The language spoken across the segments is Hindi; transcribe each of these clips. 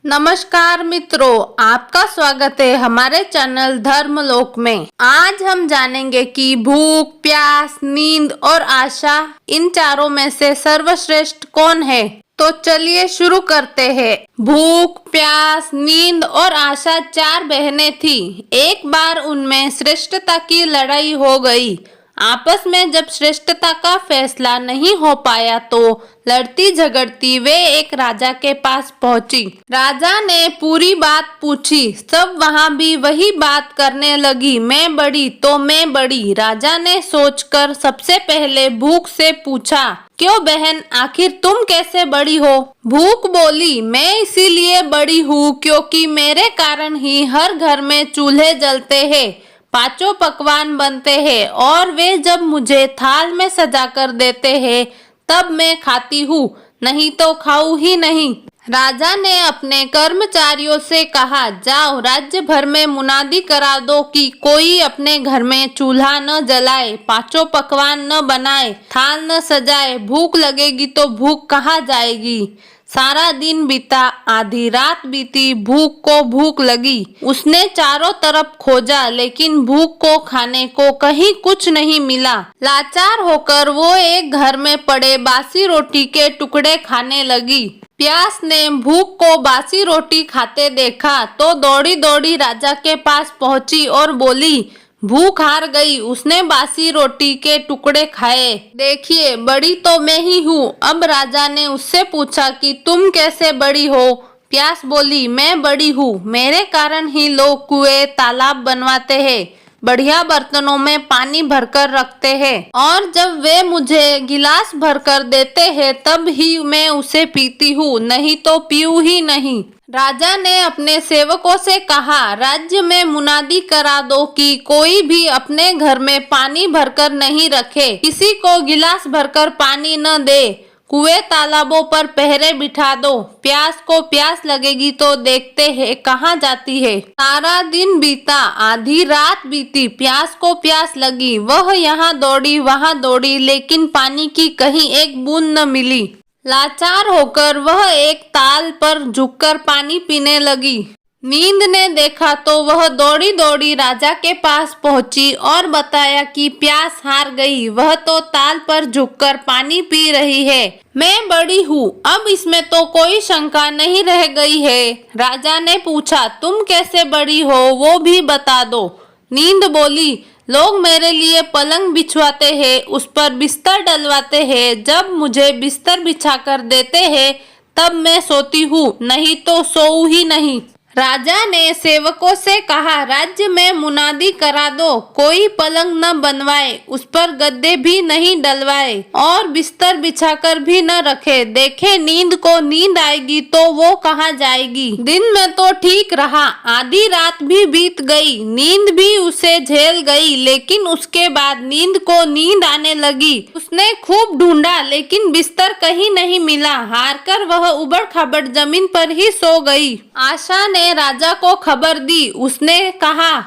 नमस्कार मित्रों, आपका स्वागत है हमारे चैनल धर्मलोक में। आज हम जानेंगे कि भूख, प्यास, नींद और आशा इन चारों में से सर्वश्रेष्ठ कौन है। तो चलिए शुरू करते हैं। भूख, प्यास, नींद और आशा चार बहनें थी। एक बार उनमें श्रेष्ठता की लड़ाई हो गई। आपस में जब श्रेष्ठता का फैसला नहीं हो पाया तो लड़ती झगड़ती वे एक राजा के पास पहुंची। राजा ने पूरी बात पूछी। सब वहां भी वही बात करने लगी, मैं बड़ी तो मैं बड़ी। राजा ने सोचकर सबसे पहले भूख से पूछा, क्यों बहन, आखिर तुम कैसे बड़ी हो? भूख बोली, मैं इसीलिए बड़ी हूँ क्योंकि मेरे कारण ही हर घर में चूल्हे जलते हैं, पांचों पकवान बनते हैं और वे जब मुझे थाल में सजा कर देते हैं तब मैं खाती हूँ, नहीं तो खाऊं ही नहीं। राजा ने अपने कर्मचारियों से कहा, जाओ राज्य भर में मुनादी करा दो कि कोई अपने घर में चूल्हा न जलाए, पांचों पकवान न बनाए, थाल न सजाए। भूख लगेगी तो भूख कहाँ जाएगी। सारा दिन बीता, आधी रात बीती, भूख को भूख लगी। उसने चारों तरफ खोजा लेकिन भूख को खाने को कहीं कुछ नहीं मिला। लाचार होकर वो एक घर में पड़े बासी रोटी के टुकड़े खाने लगी। प्यास ने भूख को बासी रोटी खाते देखा तो दौड़ी दौड़ी राजा के पास पहुंची और बोली, भूख हार गई। उसने बासी रोटी के टुकड़े खाए। देखिए, बड़ी तो मैं ही हूँ। अब राजा ने उससे पूछा कि तुम कैसे बड़ी हो? प्यास बोली, मैं बड़ी हूँ, मेरे कारण ही लोग कुएं तालाब बनवाते हैं, बढ़िया बर्तनों में पानी भरकर रखते हैं और जब वे मुझे गिलास भरकर देते हैं तब ही मैं उसे पीती हूँ, नहीं तो पीऊँ ही नहीं। राजा ने अपने सेवकों से कहा, राज्य में मुनादी करा दो कि कोई भी अपने घर में पानी भरकर नहीं रखे, किसी को गिलास भरकर पानी न दे, कुएं तालाबों पर पहरे बिठा दो। प्यास को प्यास लगेगी तो देखते हैं कहाँ जाती है। सारा दिन बीता, आधी रात बीती, प्यास को प्यास लगी। वह यहाँ दौड़ी वहाँ दौड़ी लेकिन पानी की कहीं एक बूंद न मिली। लाचार होकर वह एक ताल पर झुककर पानी पीने लगी। नींद ने देखा तो वह दौड़ी दौड़ी राजा के पास पहुंची और बताया कि प्यास हार गई, वह तो ताल पर झुककर पानी पी रही है। मैं बड़ी हूँ, अब इसमें तो कोई शंका नहीं रह गई है। राजा ने पूछा, तुम कैसे बड़ी हो वो भी बता दो। नींद बोली, लोग मेरे लिए पलंग बिछवाते हैं, उस पर बिस्तर डलवाते हैं, जब मुझे बिस्तर बिछाकर देते हैं तब मैं सोती हूँ, नहीं तो सोऊं ही नहीं। राजा ने सेवकों से कहा, राज्य में मुनादी करा दो, कोई पलंग न बनवाए, उस पर गद्दे भी नहीं डलवाए और बिस्तर बिछाकर भी न रखे। देखे नींद को नींद आएगी तो वो कहाँ जाएगी। दिन में तो ठीक रहा, आधी रात भी बीत गई, नींद भी उसे झेल गई, लेकिन उसके बाद नींद को नींद आने लगी। उसने खूब ढूंढा लेकिन बिस्तर कहीं नहीं मिला। हार कर वह उबड़ खाबड़ जमीन पर ही सो गई। आशा ने राजा को खबर दी। उसने कहा,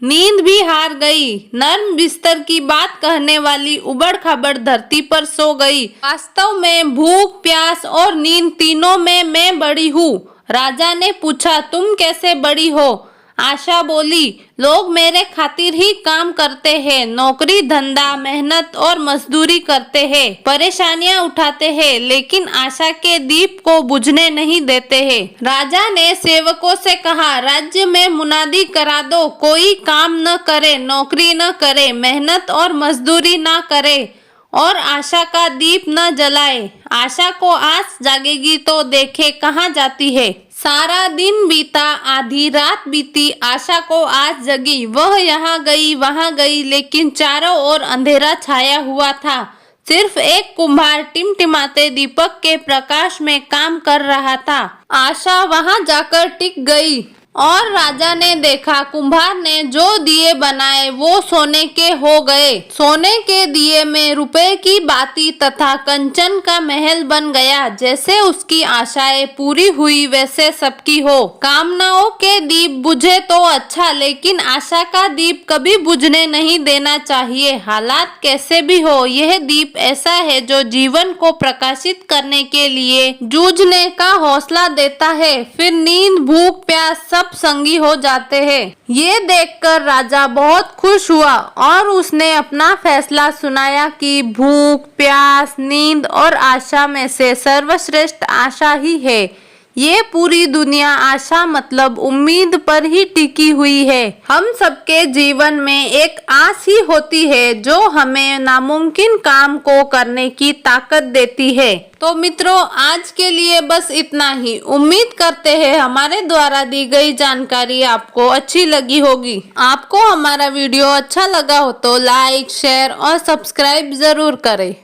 नींद भी हार गई, नर्म बिस्तर की बात कहने वाली उबड़ खाबड़ धरती पर सो गई। वास्तव में भूख, प्यास और नींद तीनों में मैं बड़ी हूँ। राजा ने पूछा, तुम कैसे बड़ी हो? आशा बोली, लोग मेरे खातिर ही काम करते हैं, नौकरी धंधा मेहनत और मजदूरी करते हैं, परेशानियां उठाते हैं, लेकिन आशा के दीप को बुझने नहीं देते हैं। राजा ने सेवकों से कहा, राज्य में मुनादी करा दो, कोई काम न करे, नौकरी न करे, मेहनत और मजदूरी न करे और आशा का दीप न जलाए। आशा को आस जागेगी तो देखे कहाँ जाती है। सारा दिन बीता, आधी रात बीती, आशा को आस जगी। वह यहाँ गई वहाँ गई लेकिन चारों ओर अंधेरा छाया हुआ था। सिर्फ एक कुम्हार टिमटिमाते दीपक के प्रकाश में काम कर रहा था। आशा वहाँ जाकर टिक गई और राजा ने देखा कुम्हार ने जो दिए बनाए वो सोने के हो गए। सोने के दिए में रुपए की बाती तथा कंचन का महल बन गया। जैसे उसकी आशाएं पूरी हुई वैसे सबकी हो। कामनाओं के दीप बुझे तो अच्छा, लेकिन आशा का दीप कभी बुझने नहीं देना चाहिए। हालात कैसे भी हो, यह दीप ऐसा है जो जीवन को प्रकाशित करने के लिए जूझने का हौसला देता है। फिर नींद, भूख, प्यास सब संगी हो जाते हैं। ये देखकर राजा बहुत खुश हुआ और उसने अपना फैसला सुनाया कि भूख, प्यास, नींद और आशा में से सर्वश्रेष्ठ आशा ही है। ये पूरी दुनिया आशा मतलब उम्मीद पर ही टिकी हुई है। हम सबके जीवन में एक आस ही होती है जो हमें नामुमकिन काम को करने की ताकत देती है। तो मित्रों, आज के लिए बस इतना ही। उम्मीद करते हैं हमारे द्वारा दी गई जानकारी आपको अच्छी लगी होगी। आपको हमारा वीडियो अच्छा लगा हो तो लाइक, शेयर और सब्सक्राइब जरूर करें।